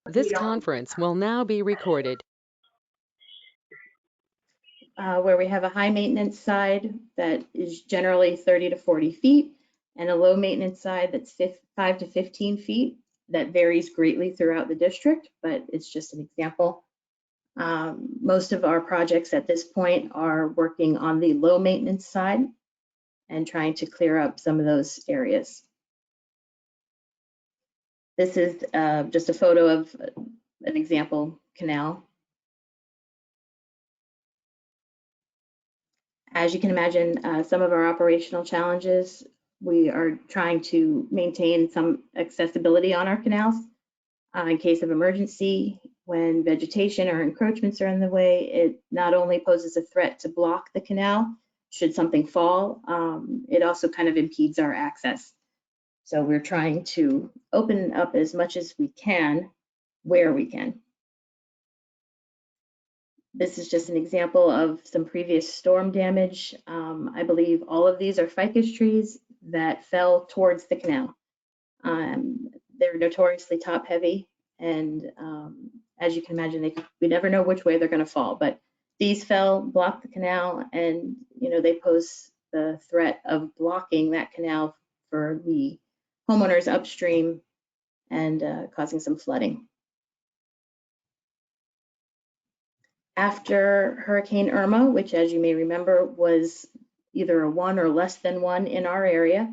This conference will now be recorded. Where we have a high maintenance side that is generally 30 to 40 feet and a low maintenance side that's 5 to 15 feet. That varies greatly throughout the district, but it's just an example. Most of our projects at this point are working on the low maintenance side and trying to clear up some of those areas. This is just a photo of an example canal. As you can imagine, some of our operational challenges, we are trying to maintain some accessibility on our canals in case of emergency. When vegetation or encroachments are in the way, it not only poses a threat to block the canal should something fall, it also kind of impedes our access. So we're trying to open up as much as we can where we can. This is just an example of some previous storm damage. I believe all of these are ficus trees that fell towards the canal. They're notoriously top heavy, and as you can imagine, we never know which way they're going to fall, but these fell, blocked the canal, and they pose the threat of blocking that canal for the homeowners upstream and causing some flooding. After Hurricane Irma, which, as you may remember, was either a 1 or less than 1 in our area,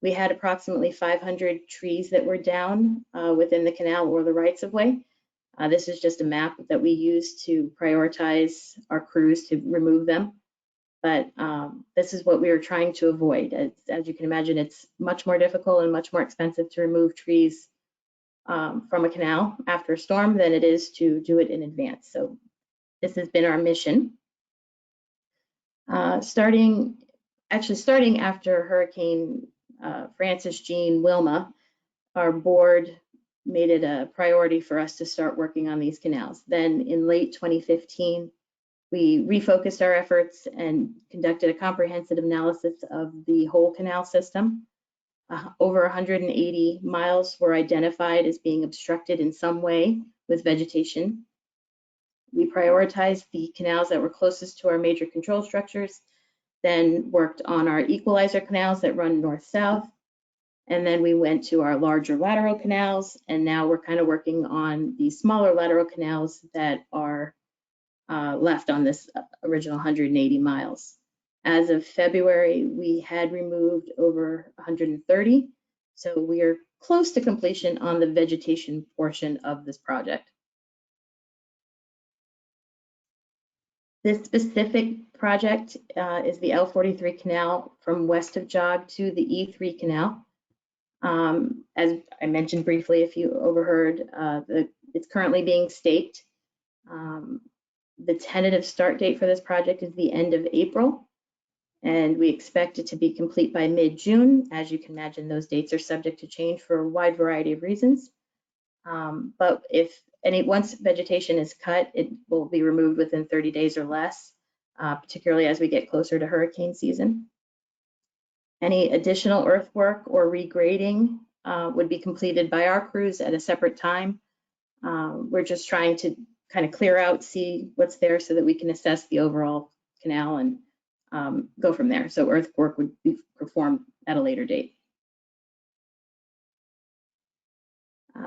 we had approximately 500 trees that were down within the canal or the rights-of-way. This is just a map that we use to prioritize our crews to remove them. But this is what we were trying to avoid. As you can imagine, it's much more difficult and much more expensive to remove trees from a canal after a storm than it is to do it in advance. So this has been our mission. Starting after Hurricane Francis, Jean, Wilma, our board made it a priority for us to start working on these canals. Then in late 2015, we refocused our efforts and conducted a comprehensive analysis of the whole canal system. Over 180 miles were identified as being obstructed in some way with vegetation. We prioritized the canals that were closest to our major control structures, then worked on our equalizer canals that run north-south, and then we went to our larger lateral canals, and now we're kind of working on the smaller lateral canals that are left on this original 180 miles. As of February, we had removed over 130, so we are close to completion on the vegetation portion of this project. This specific project is the L-43 Canal from west of Jog to the E-3 Canal. As I mentioned briefly, if you overheard, it's currently being staked. The tentative start date for this project is the end of April, and we expect it to be complete by mid-June. As you can imagine, those dates are subject to change for a wide variety of reasons. But once vegetation is cut, it will be removed within 30 days or less, particularly as we get closer to hurricane season. Any additional earthwork or regrading would be completed by our crews at a separate time. We're just trying to kind of clear out, see what's there so that we can assess the overall canal and go from there. So earthwork would be performed at a later date.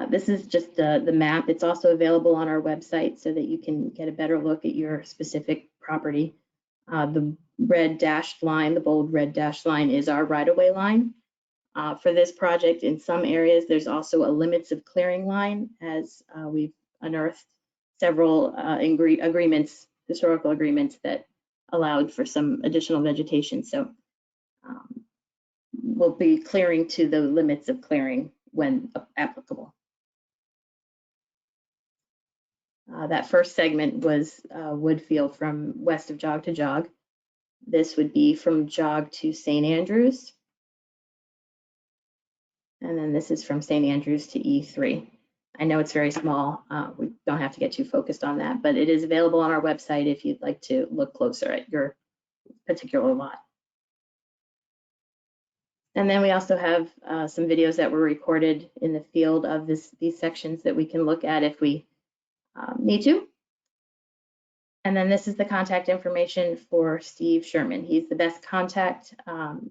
This is just the map. It's also available on our website so that you can get a better look at your specific property. The red dashed line, the bold red dashed line, is our right-of-way line. For this project, in some areas, there's also a limits of clearing line, as we've unearthed several historical agreements that allowed for some additional vegetation. So we'll be clearing to the limits of clearing when applicable. That first segment was Woodfield from west of Jog to Jog. This would be from Jog to St. Andrews. And then this is from St. Andrews to E3. I know it's very small. We don't have to get too focused on that, but it is available on our website if you'd like to look closer at your particular lot. And then we also have some videos that were recorded in the field of these sections that we can look at if we need to. And then this is the contact information for Steve Sherman. He's the best contact.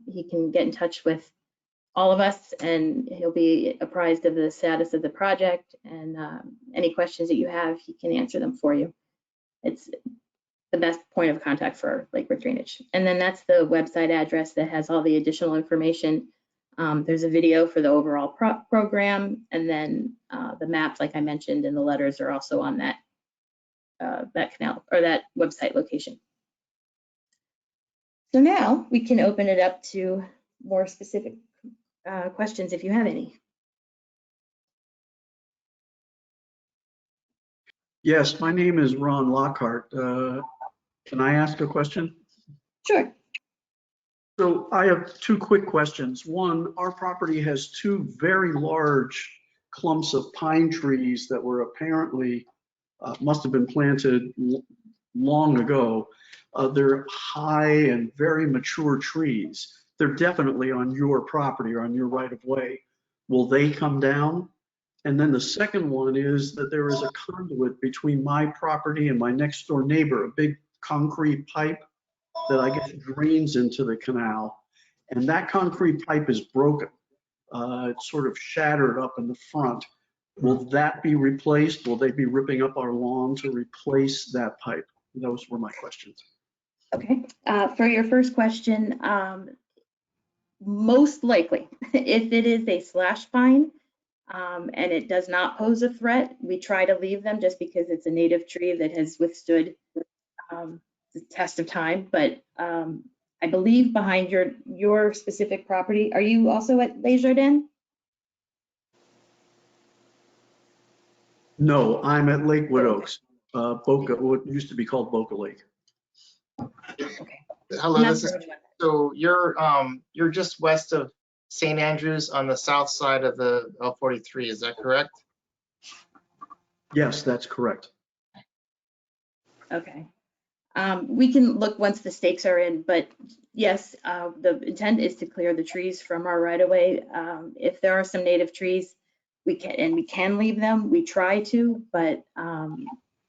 He can get in touch with all of us, and he'll be apprised of the status of the project, and any questions that you have, he can answer them for you. It's the best point of contact for Lakewood Drainage. And then that's the website address that has all the additional information. There's a video for the overall program, and then the maps, like I mentioned, and the letters are also on that canal or that website location. So now we can open it up to more specific questions if you have any. Yes, my name is Ron Lockhart. Can I ask a question? Sure. So I have two quick questions. One, our property has two very large clumps of pine trees that were apparently must have been planted long ago. They're high and very mature trees. They're definitely on your property or on your right of way. Will they come down? And then the second one is that there is a conduit between my property and my next door neighbor, a big concrete pipe that I guess drains into the canal. And that concrete pipe is broken. It's sort of shattered up in the front. Will that be replaced? Will they be ripping up our lawn to replace that pipe? Those were my questions. Okay. For your first question, most likely, if it is a slash pine and it does not pose a threat, we try to leave them just because it's a native tree that has withstood the test of time. But I believe behind your specific property, are you also at Les Jardins? No, I'm at Lakewood Oaks, Boca, what used to be called Boca Lake. Okay. Hello, this is, so you're just west of St. Andrews on the south side of the L-43, is that correct? Yes, that's correct. Okay. We can look once the stakes are in, but yes, the intent is to clear the trees from our right of way. If there are some native trees, we can leave them. We try to, but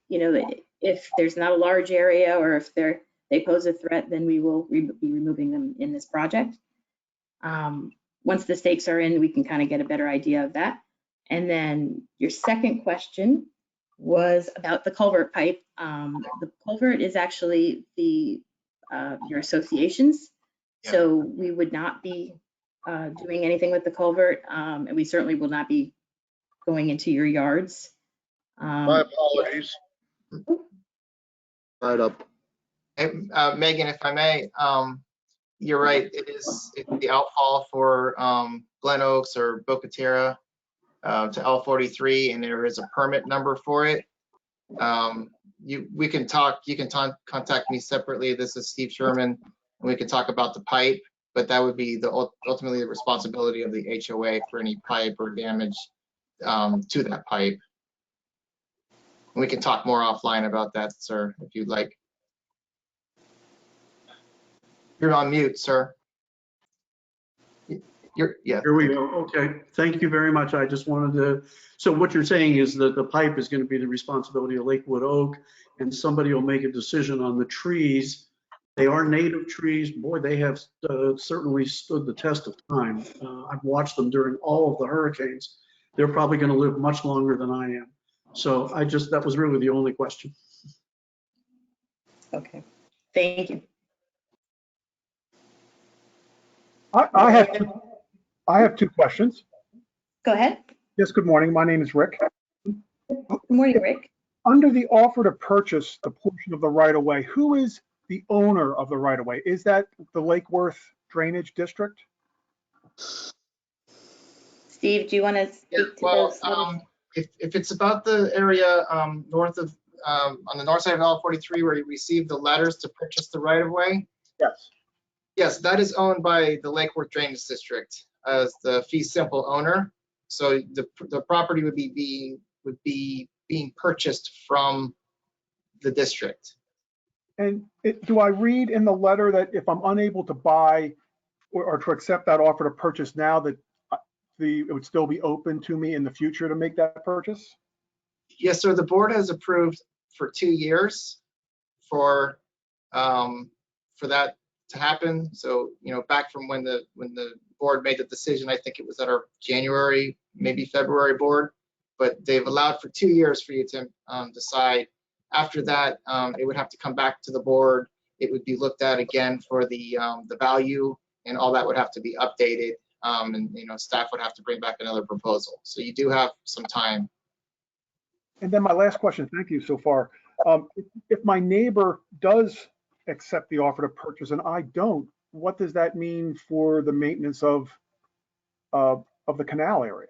you know, if there's not a large area or if they pose a threat, then we will be removing them in this project. Once the stakes are in, we can kind of get a better idea of that. And then your second question was about the culvert pipe. The culvert is actually your association's, Yeah. so we would not be doing anything with the culvert, and we certainly will not be going into your yards. My apologies. Right up. Hey, Megan, if I may, you're right, it's the outfall for Glen Oaks or Boca Terra to L-43, and there is a permit number for it. You can contact me separately. This is Steve Sherman, and we can talk about the pipe, but that would be ultimately the responsibility of the HOA for any pipe or damage to that pipe. And we can talk more offline about that, sir, if you'd like. You're on mute, sir. Yeah. Here we go. Okay, thank you very much. I just wanted to, so what you're saying is that the pipe is going to be the responsibility of Lakewood Oak, and somebody will make a decision on the trees. They are native trees. Boy, they have certainly stood the test of time. I've watched them during all of the hurricanes. They're probably going to live much longer than I am. So that was really the only question. Okay, thank you. I have two questions. Go ahead. Yes, good morning. My name is Rick. Good morning, Rick. Under the offer to purchase the portion of the right-of-way, who is the owner of the right-of-way? Is that the Lake Worth Drainage District? Steve, do you want to speak to Well, those? if it's about the area north of on the north side of L-43 where you received the letters to purchase the right of way, Yes. yes, that is owned by the Lake Worth Drainage District as the fee simple owner. So the property would be being purchased from the district. And do I read in the letter that if I'm unable to buy or to accept that offer to purchase now, that it would still be open to me in the future to make that purchase? Yes, sir. The board has approved for 2 years for that to happen. So, back from when the board made the decision, I think it was at our January, maybe February board, but they've allowed for 2 years for you to decide. After that, it would have to come back to the board. It would be looked at again for the value, and all that would have to be updated. And staff would have to bring back another proposal. So you do have some time. And then my last question, thank you so far. If my neighbor does accept the offer to purchase and I don't, what does that mean for the maintenance of the canal area?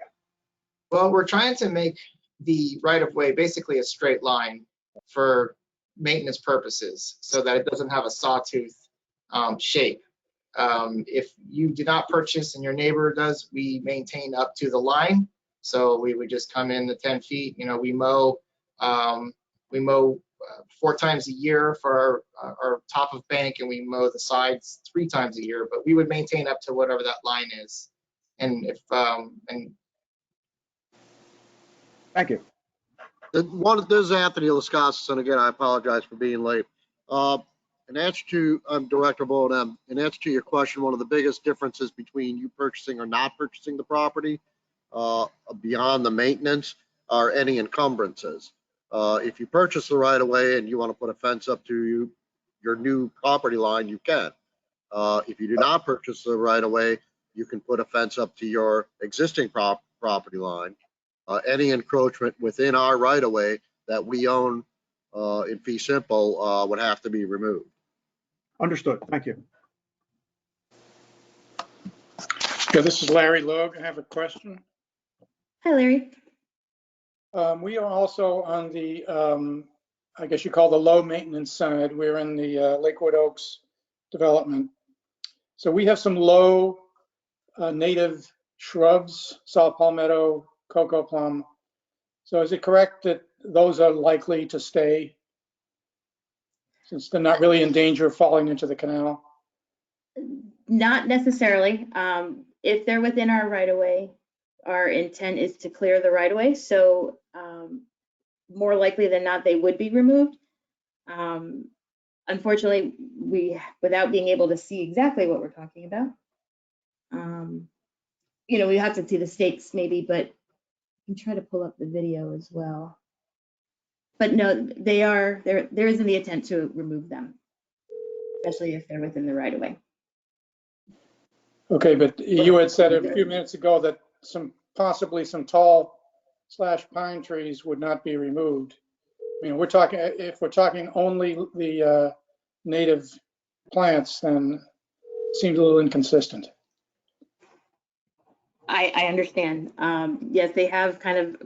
Well, we're trying to make the right-of-way basically a straight line for maintenance purposes so that it doesn't have a sawtooth shape. If you do not purchase and your neighbor does, we maintain up to the line. So we would just come in the 10 feet. We mow 4 times a year for our top of bank, and we mow the sides 3 times a year. But we would maintain up to whatever that line is. And if Thank you. This is Anthony Lascasas, and again, I apologize for being late. In answer to, I'm Director of O&M. In answer to your question, one of the biggest differences between you purchasing or not purchasing the property beyond the maintenance are any encumbrances. If you purchase the right of way and you want to put a fence up to your new property line, you can. If you do not purchase the right of way, you can put a fence up to your existing property line. Any encroachment within our right of way that we own in fee simple would have to be removed. Understood. Thank you. Yeah, this is Larry Logue. I have a question. Hi, Larry. We are also on the, I guess you call the low maintenance side. We're in the Lakewood Oaks development. So we have some low native shrubs, saw palmetto, cocoa plum. So is it correct that those are likely to stay since they're not really in danger of falling into the canal? Not necessarily. If they're within our right of way, our intent is to clear the right of way. So more likely than not, they would be removed. Unfortunately, without being able to see exactly what we're talking about, we have to see the stakes maybe, but I can try to pull up the video as well. But no, there isn't the intent to remove them, especially if they're within the right of way. Okay, but you had said a few minutes ago that possibly some tall / pine trees would not be removed. I mean, if we're talking only the native plants, then it seems a little inconsistent. I understand. Yes, they have kind of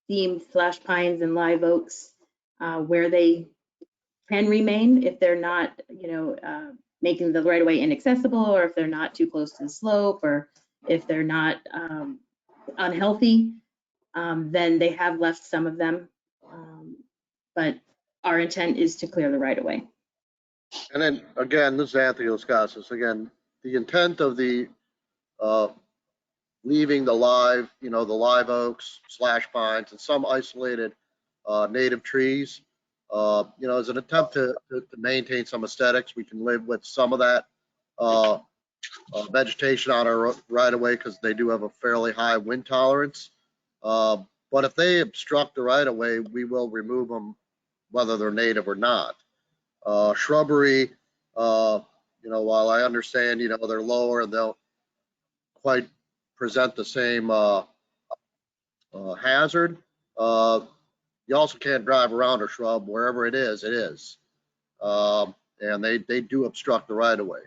deemed flash pines and live oaks where they can remain if they're not, making the right of way inaccessible, or if they're not too close to the slope, or if they're not unhealthy, then they have left some of them. But our intent is to clear the right of way. And then again, this is Anthony Lascasas. Again, the intent of the leaving the live oaks / pines and some isolated native trees, as an attempt to maintain some aesthetics. We can live with some of that vegetation on our right of way because they do have a fairly high wind tolerance. But if they obstruct the right of way, we will remove them whether they're native or not. Shrubbery, while I understand, they're lower and they'll quite present the same hazard. You also can't drive around a shrub wherever it is. And they do obstruct the right of way.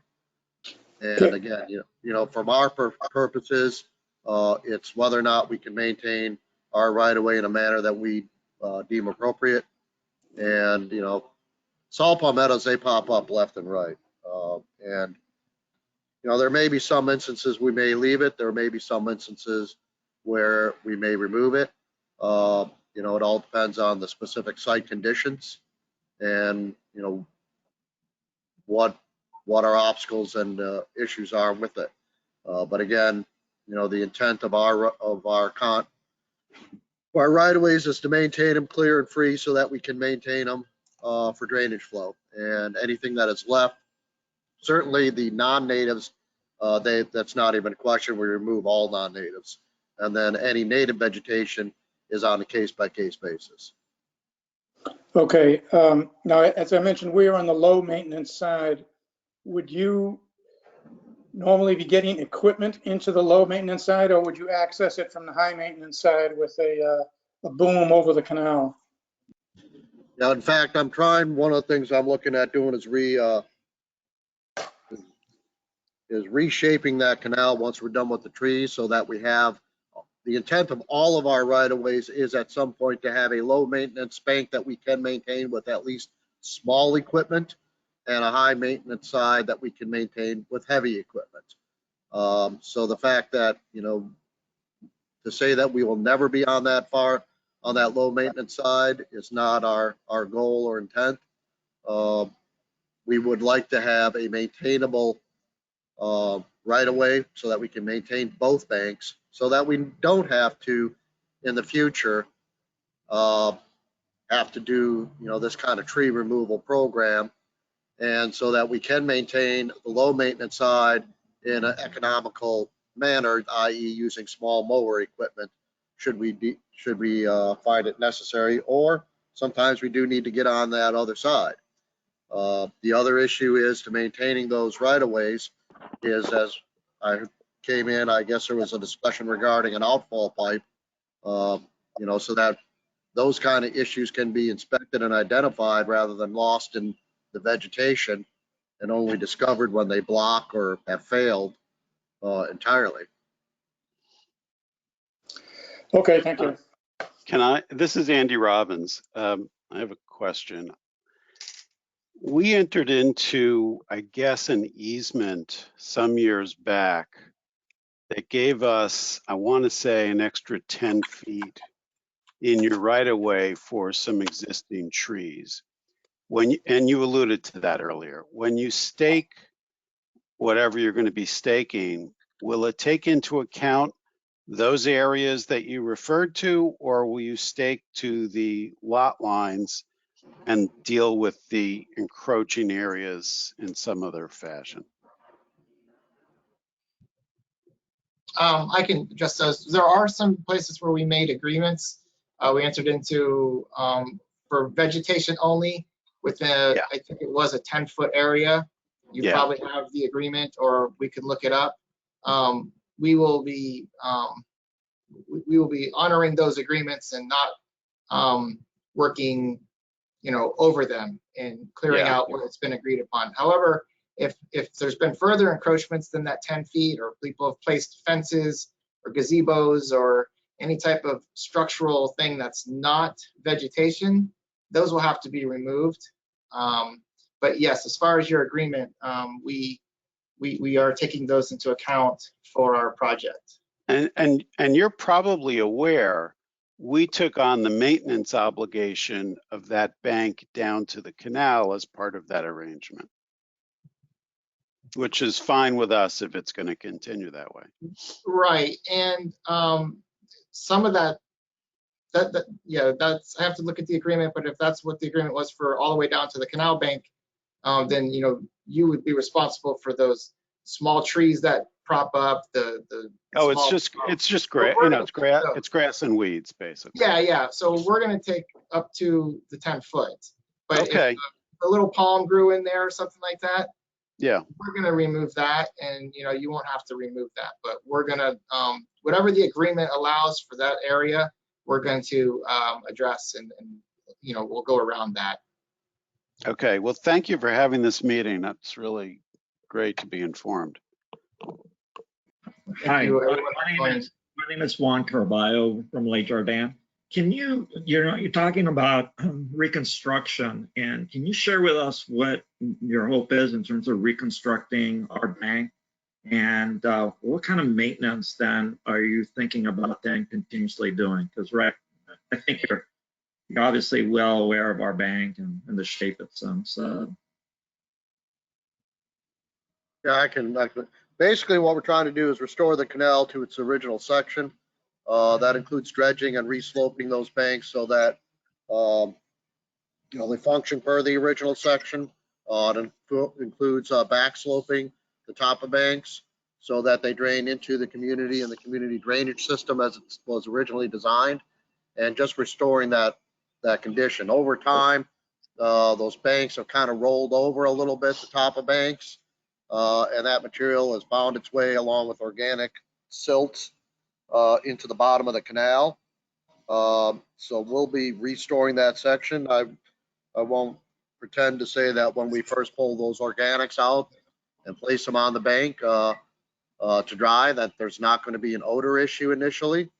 And again, from our purposes, it's whether or not we can maintain our right of way in a manner that we deem appropriate. And, saw palmettos, they pop up left and right. And there may be some instances we may leave it. There may be some instances where we may remove it. It all depends on the specific site conditions and, what what our obstacles and issues are with it. But again, the intent of our right-of-ways is to maintain them clear and free so that we can maintain them for drainage flow. And anything that is left, certainly the non-natives, that's not even a question. We remove all non-natives. And then any native vegetation is on a case-by-case basis. Okay. Now, as I mentioned, we are on the low maintenance side. Would you normally be getting equipment into the low maintenance side, or would you access it from the high maintenance side with a boom over the canal? Now, in fact, I'm trying, one of the things I'm looking at doing is reshaping that canal once we're done with the trees, so that we have, the intent of all of our right-of-ways is at some point to have a low maintenance bank that we can maintain with at least small equipment, and a high maintenance side that we can maintain with heavy equipment. So the fact that, to say that we will never be on that far on that low maintenance side is not our goal or intent. We would like to have a maintainable right of way so that we can maintain both banks, so that we don't have to, in the future, have to do, this kind of tree removal program, and so that we can maintain the low maintenance side in an economical manner, i.e. using small mower equipment should we find it necessary, or sometimes we do need to get on that other side. The other issue is to maintaining those right-of-ways is, as I came in, I guess there was a discussion regarding an outfall pipe, so that those kind of issues can be inspected and identified rather than lost in the vegetation and only discovered when they block or have failed entirely. Okay, thank you. This is Andy Robbins. I have a question. We entered into, I guess, an easement some years back that gave us, I want to say, an extra 10 feet in your right-of-way for some existing trees. And you alluded to that earlier. When you stake whatever you're going to be staking, will it take into account those areas that you referred to, or will you stake to the lot lines and deal with the encroaching areas in some other fashion? I can address those. There are some places where we made agreements. We entered into for vegetation only within, I think it was a 10-foot area. You probably have the agreement, or we could look it up. We will be honoring those agreements and not working, over them and clearing out what has been agreed upon. However, if there's been further encroachments than that 10 feet, or people have placed fences or gazebos or any type of structural thing that's not vegetation, those will have to be removed. But yes, as far as your agreement, we are taking those into account for our project. And you're probably aware we took on the maintenance obligation of that bank down to the canal as part of that arrangement, which is fine with us if it's going to continue that way. Right, and some of that's, I have to look at the agreement, but if that's what the agreement was for all the way down to the canal bank, then you would be responsible for those small trees that prop up the it's just grass, it's grass and weeds basically. Yeah, so we're going to take up to the 10 foot, but okay, if a little palm grew in there or something like that, we're going to remove that, and you won't have to remove that, but we're going to whatever the agreement allows for that area, we're going to address, and we'll go around that. Okay, well, thank you for having this meeting. That's really great to be informed. Hi, my name is Juan Carballo from Lake Jordan. Can you're talking about reconstruction, and can you share with us what your hope is in terms of reconstructing our bank, and what kind of maintenance then are you thinking about then continuously doing? Because I think you're obviously well aware of our bank and the shape it's in. So Yeah, basically what we're trying to do is restore the canal to its original section. That includes dredging and resloping those banks so that, they function per the original section. It includes backsloping the top of banks so that they drain into the community and the community drainage system as it was originally designed, and just restoring that condition. Over time, those banks have kind of rolled over a little bit, the top of banks, and that material has found its way along with organic silts into the bottom of the canal. So we'll be restoring that section. I won't pretend to say that when we first pull those organics out and place them on the bank to dry, that there's not going to be an odor issue initially.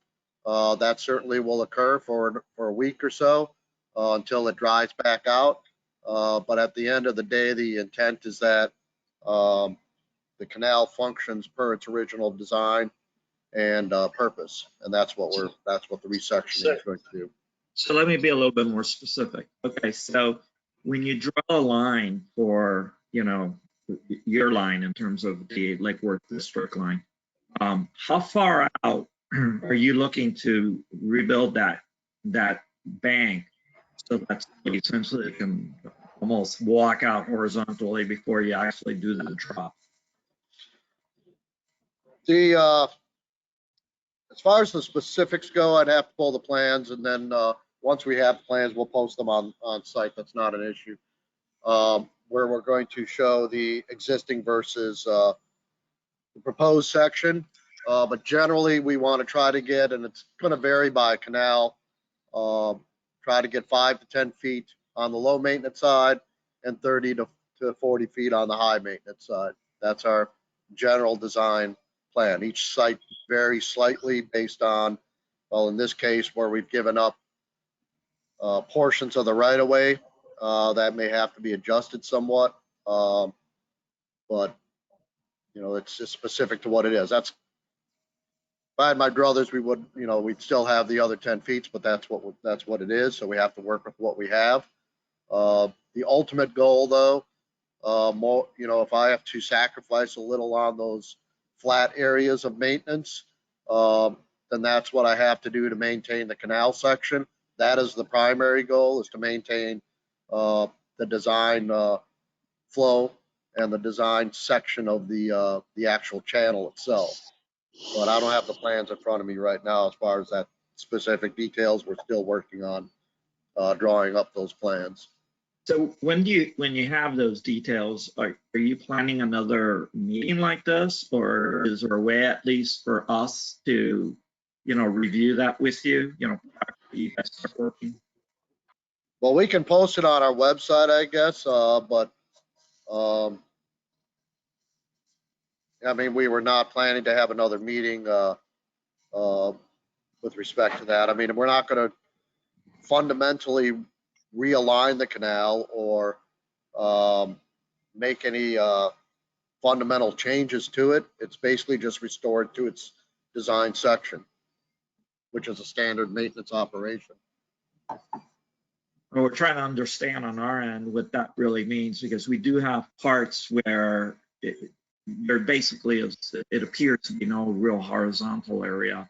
That certainly will occur for a week or so until it dries back out. But at the end of the day, the intent is that the canal functions per its original design and purpose, and that's what the resectioning is going to do. So let me be a little bit more specific. Okay, so when you draw a line for, your line in terms of the Lake Worth District line, how far out are you looking to rebuild that bank so that somebody essentially can almost walk out horizontally before you actually do the drop? As far as the specifics go, I'd have to pull the plans, and then once we have plans, we'll post them on site. That's not an issue. Where we're going to show the existing versus the proposed section. But generally, we want to try to get, and it's going to vary by canal, try to get 5 to 10 feet on the low maintenance side and 30 to 40 feet on the high maintenance side. That's our general design plan. Each site varies slightly based on, well, in this case, where we've given up portions of the right of way, that may have to be adjusted somewhat. But it's just specific to what it is. If I had my druthers, we would, we'd still have the other 10 feet, but that's what it is. So we have to work with what we have. The ultimate goal, though, more, if I have to sacrifice a little on those flat areas of maintenance, then that's what I have to do to maintain the canal section. That is the primary goal, is to maintain the design flow and the design section of the actual channel itself. But I don't have the plans in front of me right now as far as that specific details. We're still working on drawing up those plans. So when you have those details, are you planning another meeting like this, or is there a way at least for us to, review that with you, after you guys start working? Well, we can post it on our website, I guess, but we were not planning to have another meeting with respect to that. We're not going to fundamentally realign the canal or make any fundamental changes to it. It's basically just restored to its design section, which is a standard maintenance operation. Well, we're trying to understand on our end what that really means, because we do have parts where there basically is, it appears to be no real horizontal area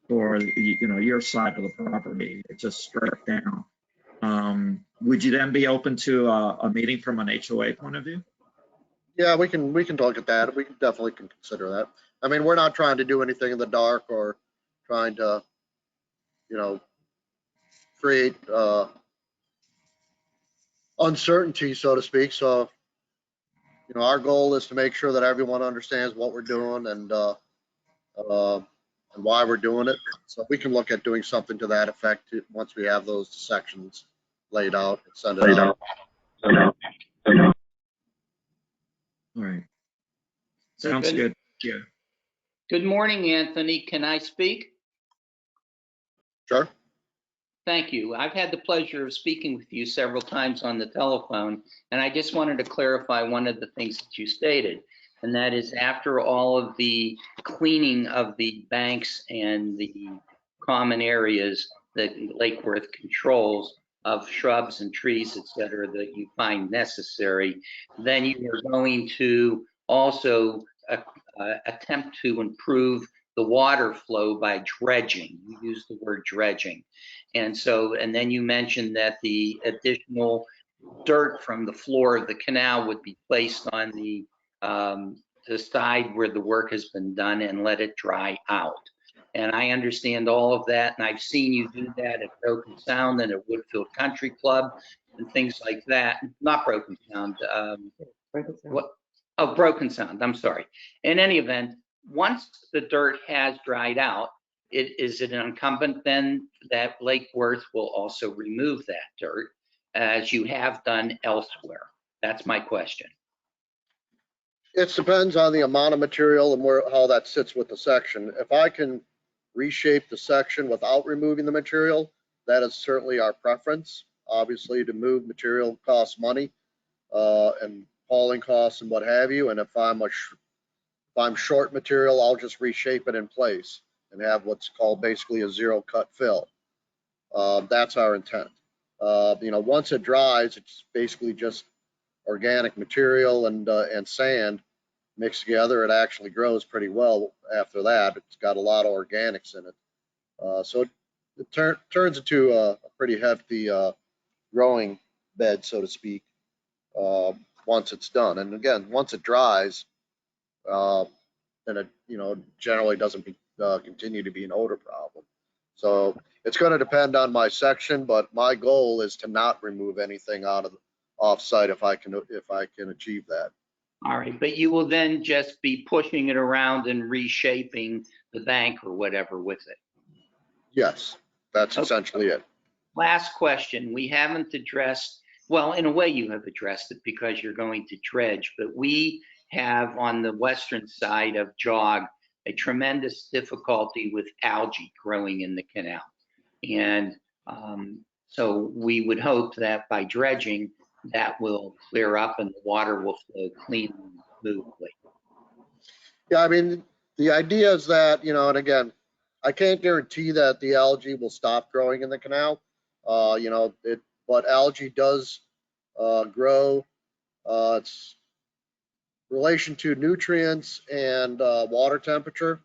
for your side of the property. It's just stripped down. Would you then be open to a meeting from an HOA point of view? Yeah, we can look at that. We definitely can consider that. We're not trying to do anything in the dark or trying to, create uncertainty, so to speak. So, our goal is to make sure that everyone understands what we're doing and why we're doing it. So we can look at doing something to that effect once we have those sections laid out and send it out. All right. Sounds good. Yeah. Good morning, Anthony. Can I speak? Sure. Thank you. I've had the pleasure of speaking with you several times on the telephone, and I just wanted to clarify one of the things that you stated, and that is after all of the cleaning of the banks and the common areas that Lake Worth controls of shrubs and trees, et cetera, that you find necessary, then you are going to also attempt to improve the water flow by dredging. You used the word dredging. And then you mentioned that the additional dirt from the floor of the canal would be placed on the side where the work has been done and let it dry out. And I understand all of that, and I've seen you do that at Broken Sound and at Woodfield Country Club and things like that. Not Broken Sound. What? Oh, Broken Sound. I'm sorry. In any event, once the dirt has dried out, is it incumbent then that Lake Worth will also remove that dirt, as you have done elsewhere? That's my question. It depends on the amount of material and how that sits with the section. If I can reshape the section without removing the material, that is certainly our preference. Obviously, to move material costs money and hauling costs and what have you. And if I'm short material, I'll just reshape it in place and have what's called basically a zero cut fill. That's our intent. Once it dries, it's basically just organic material and sand mixed together. It actually grows pretty well after that. It's got a lot of organics in it. So it turns into a pretty hefty growing bed, so to speak, once it's done. And again, once it dries, then it generally doesn't continue to be an odor problem. So it's going to depend on my section, but my goal is to not remove anything out of off-site if I can achieve that. All right, but you will then just be pushing it around and reshaping the bank or whatever with it. Yes, that's essentially it. Last question. We haven't addressed, well, in a way you have addressed it because you're going to dredge, but we have on the western side of Jog a tremendous difficulty with algae growing in the canal. And so we would hope that by dredging, that will clear up and the water will flow cleanly and smoothly. Yeah, I mean, the idea is that, and again, I can't guarantee that the algae will stop growing in the canal. But algae does grow. It's relation to nutrients and water temperature.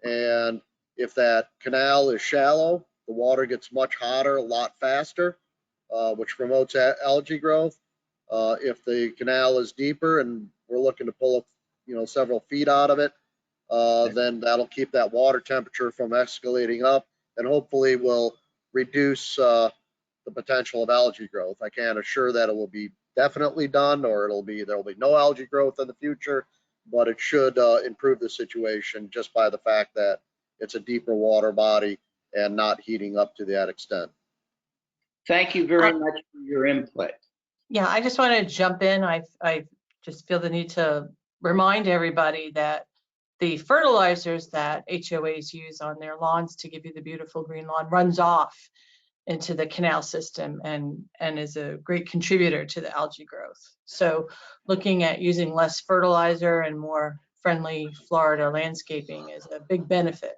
And if that canal is shallow, the water gets much hotter a lot faster, which promotes algae growth. If the canal is deeper and we're looking to pull several feet out of it, then that'll keep that water temperature from escalating up and hopefully will reduce the potential of algae growth. I can't assure that it will be definitely done or there'll be no algae growth in the future, but it should improve the situation just by the fact that it's a deeper water body and not heating up to that extent. Thank you very much for your input. Yeah, I just want to jump in. I just feel the need to remind everybody that the fertilizers that HOAs use on their lawns to give you the beautiful green lawn runs off into the canal system and is a great contributor to the algae growth. So looking at using less fertilizer and more friendly Florida landscaping is a big benefit.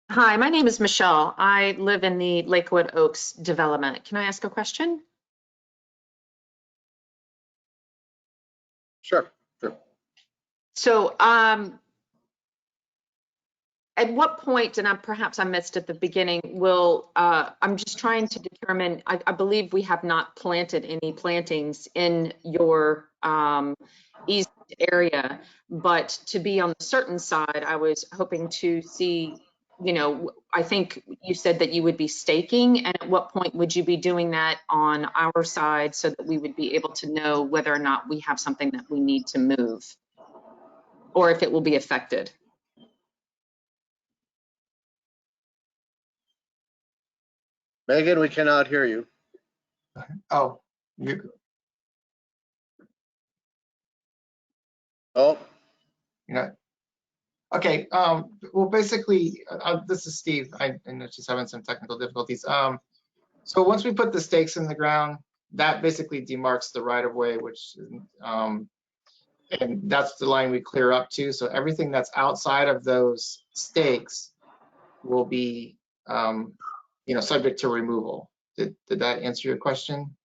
Hi, my name is Michelle. I live in the Lakewood Oaks development. Can I ask a question? Sure. So at what point, and perhaps I missed at the beginning, I'm just trying to determine, I believe we have not planted any plantings in your east area, but to be on the certain side, I was hoping to see, I think you said that you would be staking, and at what point would you be doing that on our side so that we would be able to know whether or not we have something that we need to move, or if it will be affected? Megan, we cannot hear you. Oh, okay. Well, basically, this is Steve. I'm just having some technical difficulties. So once we put the stakes in the ground, that basically demarks the right of way, which, and that's the line we clear up to. So everything that's outside of those stakes will be, subject to removal. Did that answer your question?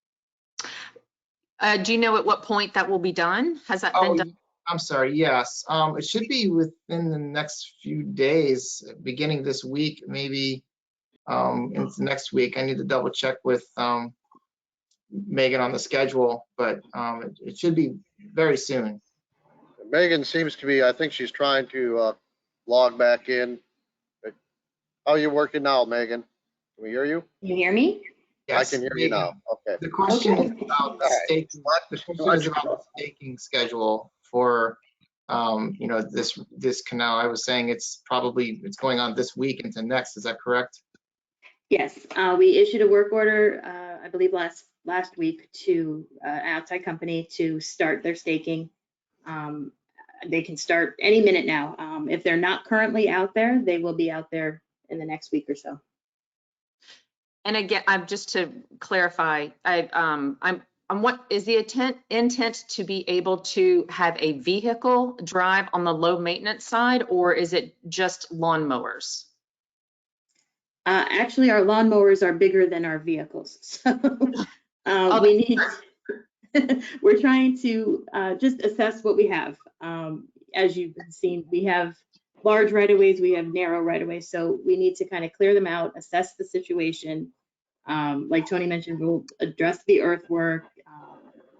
Do you know at what point that will be done? Has that been Oh, done? I'm sorry. Yes. It should be within the next few days, beginning this week, maybe into next week. I need to double check with Megan on the schedule, but it should be very soon. Megan seems to be, I think she's trying to log back in. How are you working now, Megan? Can we hear you? Can you hear me? I can hear you now. Okay. The question Okay. is about the All right. staking. The question is about the staking schedule for this canal. I was saying it's going on this week into next. Is that correct? Yes, we issued a work order, I believe last week to an outside company to start their staking. They can start any minute now. If they're not currently out there, they will be out there in the next week or so. And again, I'm just to clarify, what is the intent to be able to have a vehicle drive on the low maintenance side, or is it just lawnmowers? Actually, our lawnmowers are bigger than our vehicles, so we need. We're trying to just assess what we have. As you've seen, we have large right-of-ways, we have narrow right-of-ways, so we need to kind of clear them out, assess the situation. Like Tony mentioned, we'll address the earthwork,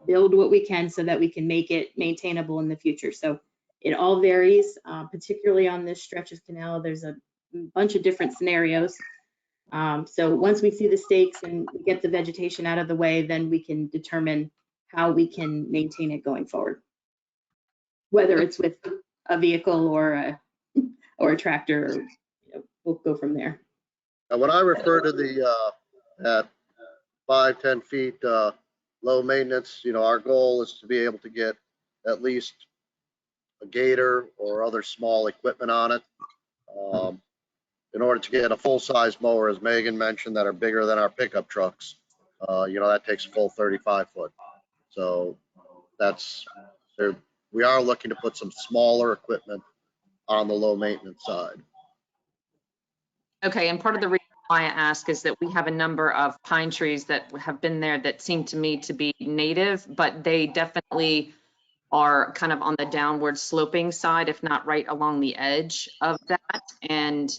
build what we can so that we can make it maintainable in the future. So it all varies, particularly on this stretch of canal. There's a bunch of different scenarios. So once we see the stakes and we get the vegetation out of the way, then we can determine how we can maintain it going forward, whether it's with a vehicle or a tractor. We'll go from there. And when I refer to the at 5-10 feet low maintenance, our goal is to be able to get at least a gator or other small equipment on it. In order to get a full-size mower, as Megan mentioned, that are bigger than our pickup trucks, that takes a full 35 foot. So we are looking to put some smaller equipment on the low maintenance side. Okay, and part of the reason why I ask is that we have a number of pine trees that have been there that seem to me to be native, but they definitely are kind of on the downward sloping side, if not right along the edge of that. And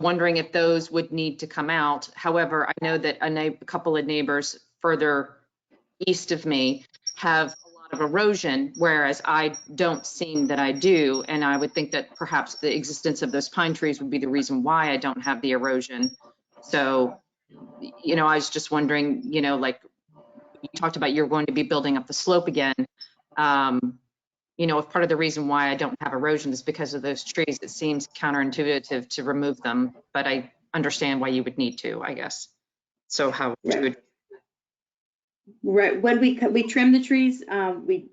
wondering if those would need to come out. However, I know that a couple of neighbors further east of me have a lot of erosion, whereas I don't seem that I do. And I would think that perhaps the existence of those pine trees would be the reason why I don't have the erosion. So, I was just wondering, like you talked about, you're going to be building up the slope again. If part of the reason why I don't have erosion is because of those trees, it seems counterintuitive to remove them, but I understand why you would need to, I guess. So how would Right. When we trim the trees, we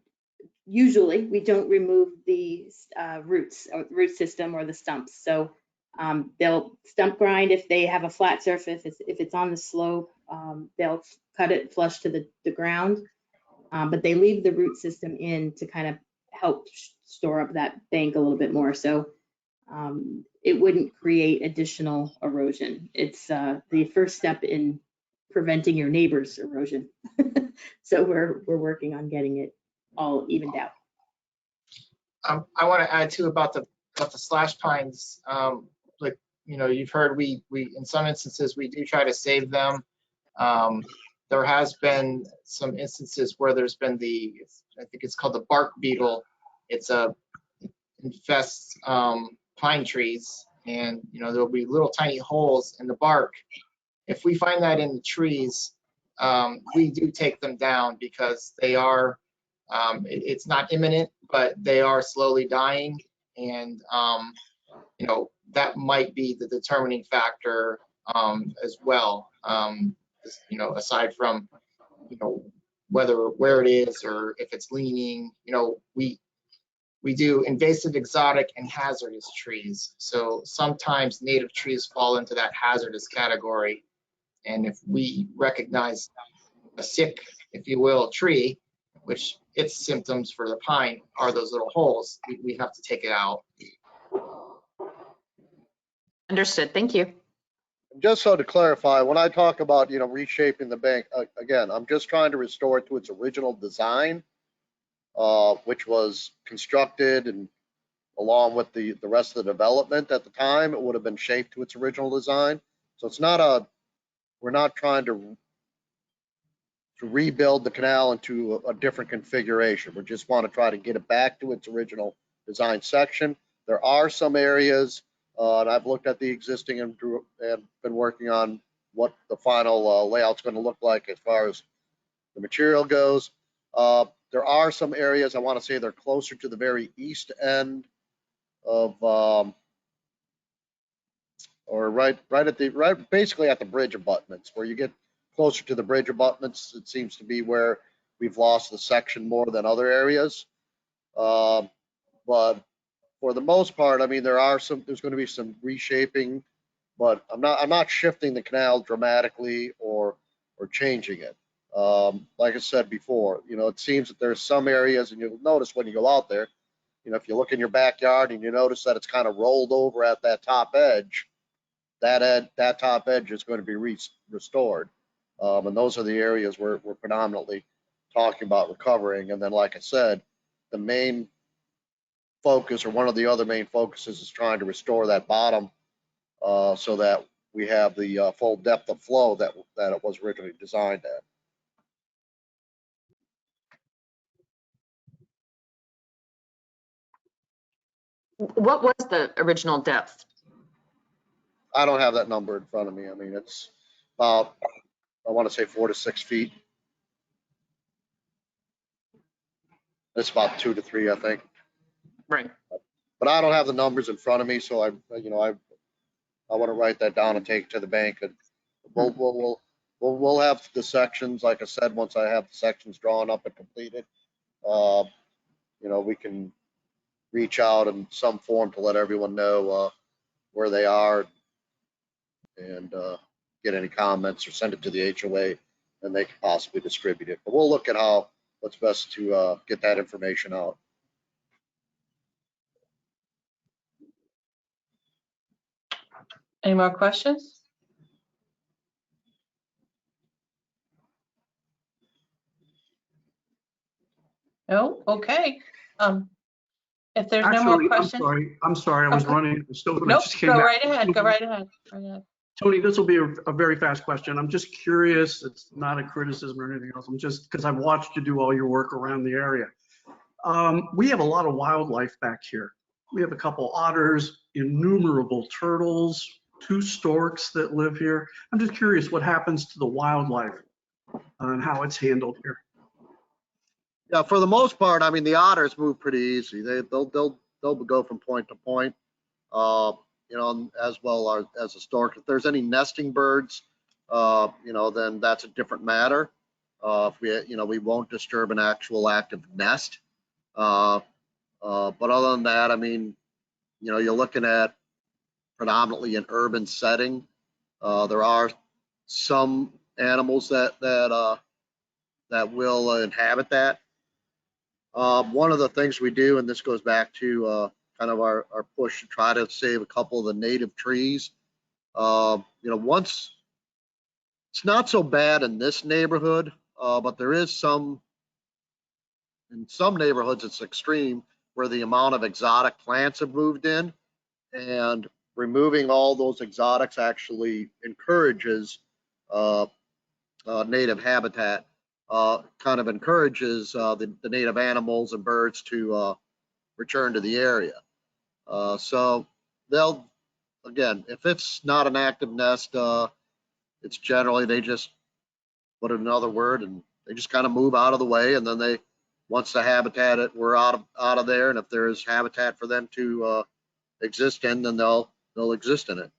don't remove the roots or root system or the stumps. So they'll stump grind if they have a flat surface. If it's on the slope, they'll cut it flush to the ground. But they leave the root system in to kind of help store up that bank a little bit more. So it wouldn't create additional erosion. It's the first step in preventing your neighbor's erosion. So we're working on getting it all evened out. I want to add too about the slash pines. You've heard we in some instances we do try to save them. There has been some instances where there's been I think it's called the bark beetle. It infests pine trees, and there'll be little tiny holes in the bark. If we find that in the trees, we do take them down because they are, it's not imminent, but they are slowly dying. And, that might be the determining factor as well, aside from, where it is or if it's leaning, we do invasive, exotic, and hazardous trees. So sometimes native trees fall into that hazardous category. And if we recognize a sick, if you will, tree, which its symptoms for the pine are those little holes, we have to take it out. Understood. Thank you. Just so to clarify, when I talk about, reshaping the bank, again, I'm just trying to restore it to its original design, which was constructed and along with the rest of the development at the time, it would have been shaped to its original design. So we're not trying to rebuild the canal into a different configuration. We just want to try to get it back to its original design section. There are some areas, and I've looked at the existing and been working on what the final layout's going to look like as far as the material goes. There are some areas, I want to say they're closer to the very east end of, or right basically at the bridge abutments, where you get closer to the bridge abutments, it seems to be where we've lost the section more than other areas. But for the most part, I mean, there's going to be some reshaping, but I'm not shifting the canal dramatically or changing it. Like I said before, it seems that there's some areas, and you'll notice when you go out there, if you look in your backyard and you notice that it's kind of rolled over at that top edge, that top edge is going to be restored. And those are the areas we're predominantly talking about recovering. And then, like I said, the main focus, or one of the other main focuses, is trying to restore that bottom so that we have the full depth of flow that it was originally designed at. What was the original depth? I don't have that number in front of me. I mean, it's about, I want to say 4 to 6 feet. It's about 2 to 3, I think. Right. But I don't have the numbers in front of me, so I want to write that down and take it to the bank. And we'll have the sections, like I said, once I have the sections drawn up and completed. We can reach out in some form to let everyone know where they are and get any comments or send it to the HOA, and they can possibly distribute it. But we'll look at what's best to get that information out. Any more questions? No? Okay. If there's no more Actually, questions. I'm sorry, I was Okay. running. Still, I Nope, just came go back. right ahead, go right ahead. Right ahead. Tony, this will be a very fast question. I'm just curious. It's not a criticism or anything else. I'm just, because I've watched you do all your work around the area. We have a lot of wildlife back here. We have a couple otters, innumerable turtles, 2 storks that live here. I'm just curious what happens to the wildlife and how it's handled here. Yeah, for the most part, I mean, the otters move pretty easy. They'll go from point to point, as well as a stork. If there's any nesting birds, then that's a different matter. If we won't disturb an actual active nest. But other than that, I mean, you're looking at predominantly an urban setting. There are some animals that will inhabit that. One of the things we do, and this goes back to kind of our push to try to save a couple of the native trees. Once it's not so bad in this neighborhood, but there is in some neighborhoods it's extreme, where the amount of exotic plants have moved in, and removing all those exotics actually encourages native habitat. Kind of encourages the native animals and birds to return to the area. So they'll, again, if it's not an active nest, it's generally, they just put another word and they just kind of move out of the way, and then once the habitat, we're out of there, and if there's habitat for them to exist in, then they'll exist in it.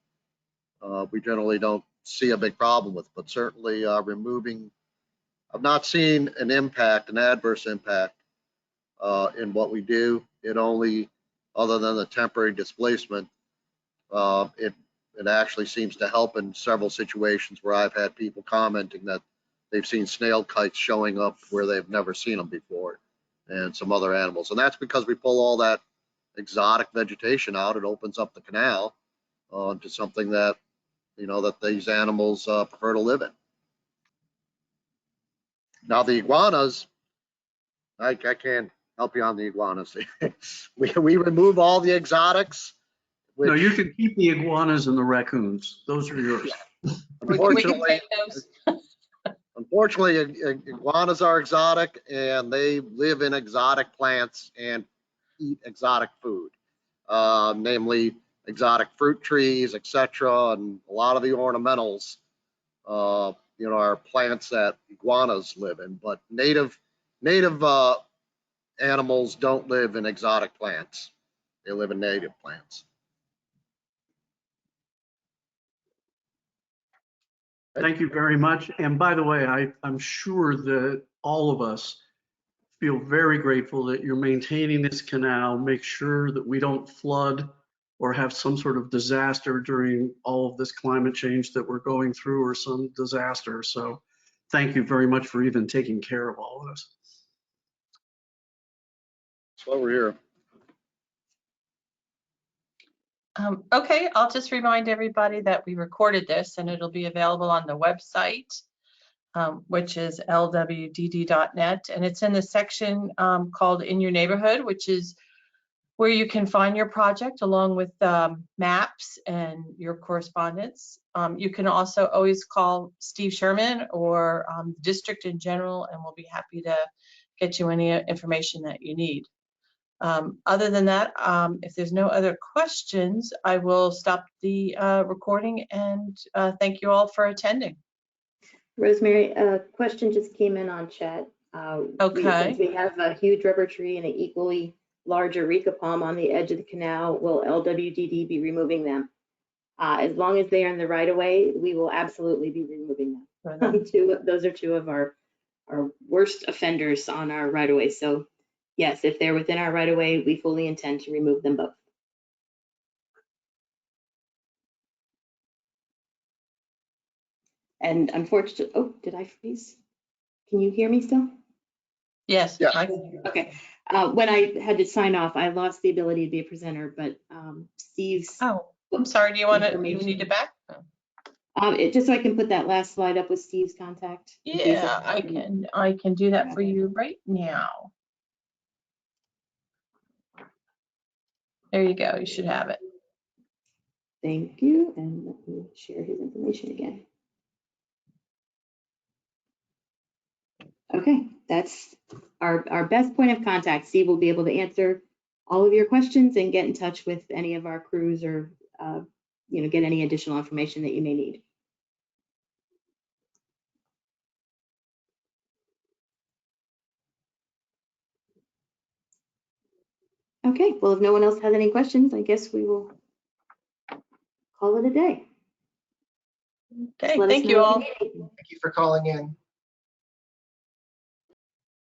We generally don't see a big problem with it, but certainly removing, I've not seen an adverse impact in what we do. It only, other than the temporary displacement, it actually seems to help in several situations where I've had people commenting that they've seen snail kites showing up where they've never seen them before, and some other animals. And that's because we pull all that exotic vegetation out. It opens up the canal, to something that, that these animals prefer to live in. Now the iguanas, I can't help you on the iguanas. we remove all the exotics. No, Which, you can keep the iguanas and the raccoons. Those are yours. We can unfortunately, take those. unfortunately, iguanas are exotic and they live in exotic plants and eat exotic food, namely exotic fruit trees, etc. And a lot of the ornamentals, are plants that iguanas live in. But native animals don't live in exotic plants. They live in native plants. Thank you very much. And by the way, I'm sure that all of us feel very grateful that you're maintaining this canal. Make sure that we don't flood or have some sort of disaster during all of this climate change that we're going through, or some disaster. So thank you very much for even taking care of all of this. That's why we're here. Okay, I'll just remind everybody that we recorded this and it'll be available on the website, which is lwdd.net. And it's in the section called In Your Neighborhood, which is where you can find your project along with maps and your correspondence. You can also always call Steve Sherman or the district in general, and we'll be happy to get you any information that you need. Other than that, if there's no other questions, I will stop the recording and thank you all for attending. Rosemary, a question just came in on chat. Okay. Since we have a huge rubber tree and an equally large areca palm on the edge of the canal, will LWDD be removing them? As long as they are in the right of way, we will absolutely be removing them. Those are two of our worst offenders on our right of way. So yes, if they're within our right of way, we fully intend to remove them both. And unfortunately, oh, did I freeze? Can you hear me still? Yes. Yeah. Okay. When I had to sign off, I lost the ability to be a presenter, but Steve's. Oh, I'm sorry. Do you want to? You need it back? Just so I can put that last slide up with Steve's contact. Yeah, I can do that for you right now. There you go. You should have it. Thank you. And let me share his information again. Okay, that's our best point of contact. Steve will be able to answer all of your questions and get in touch with any of our crews or get any additional information that you may need. Okay, well, if no one else has any questions, I guess we will call it a day. Okay, thank you all. Thank you for calling in.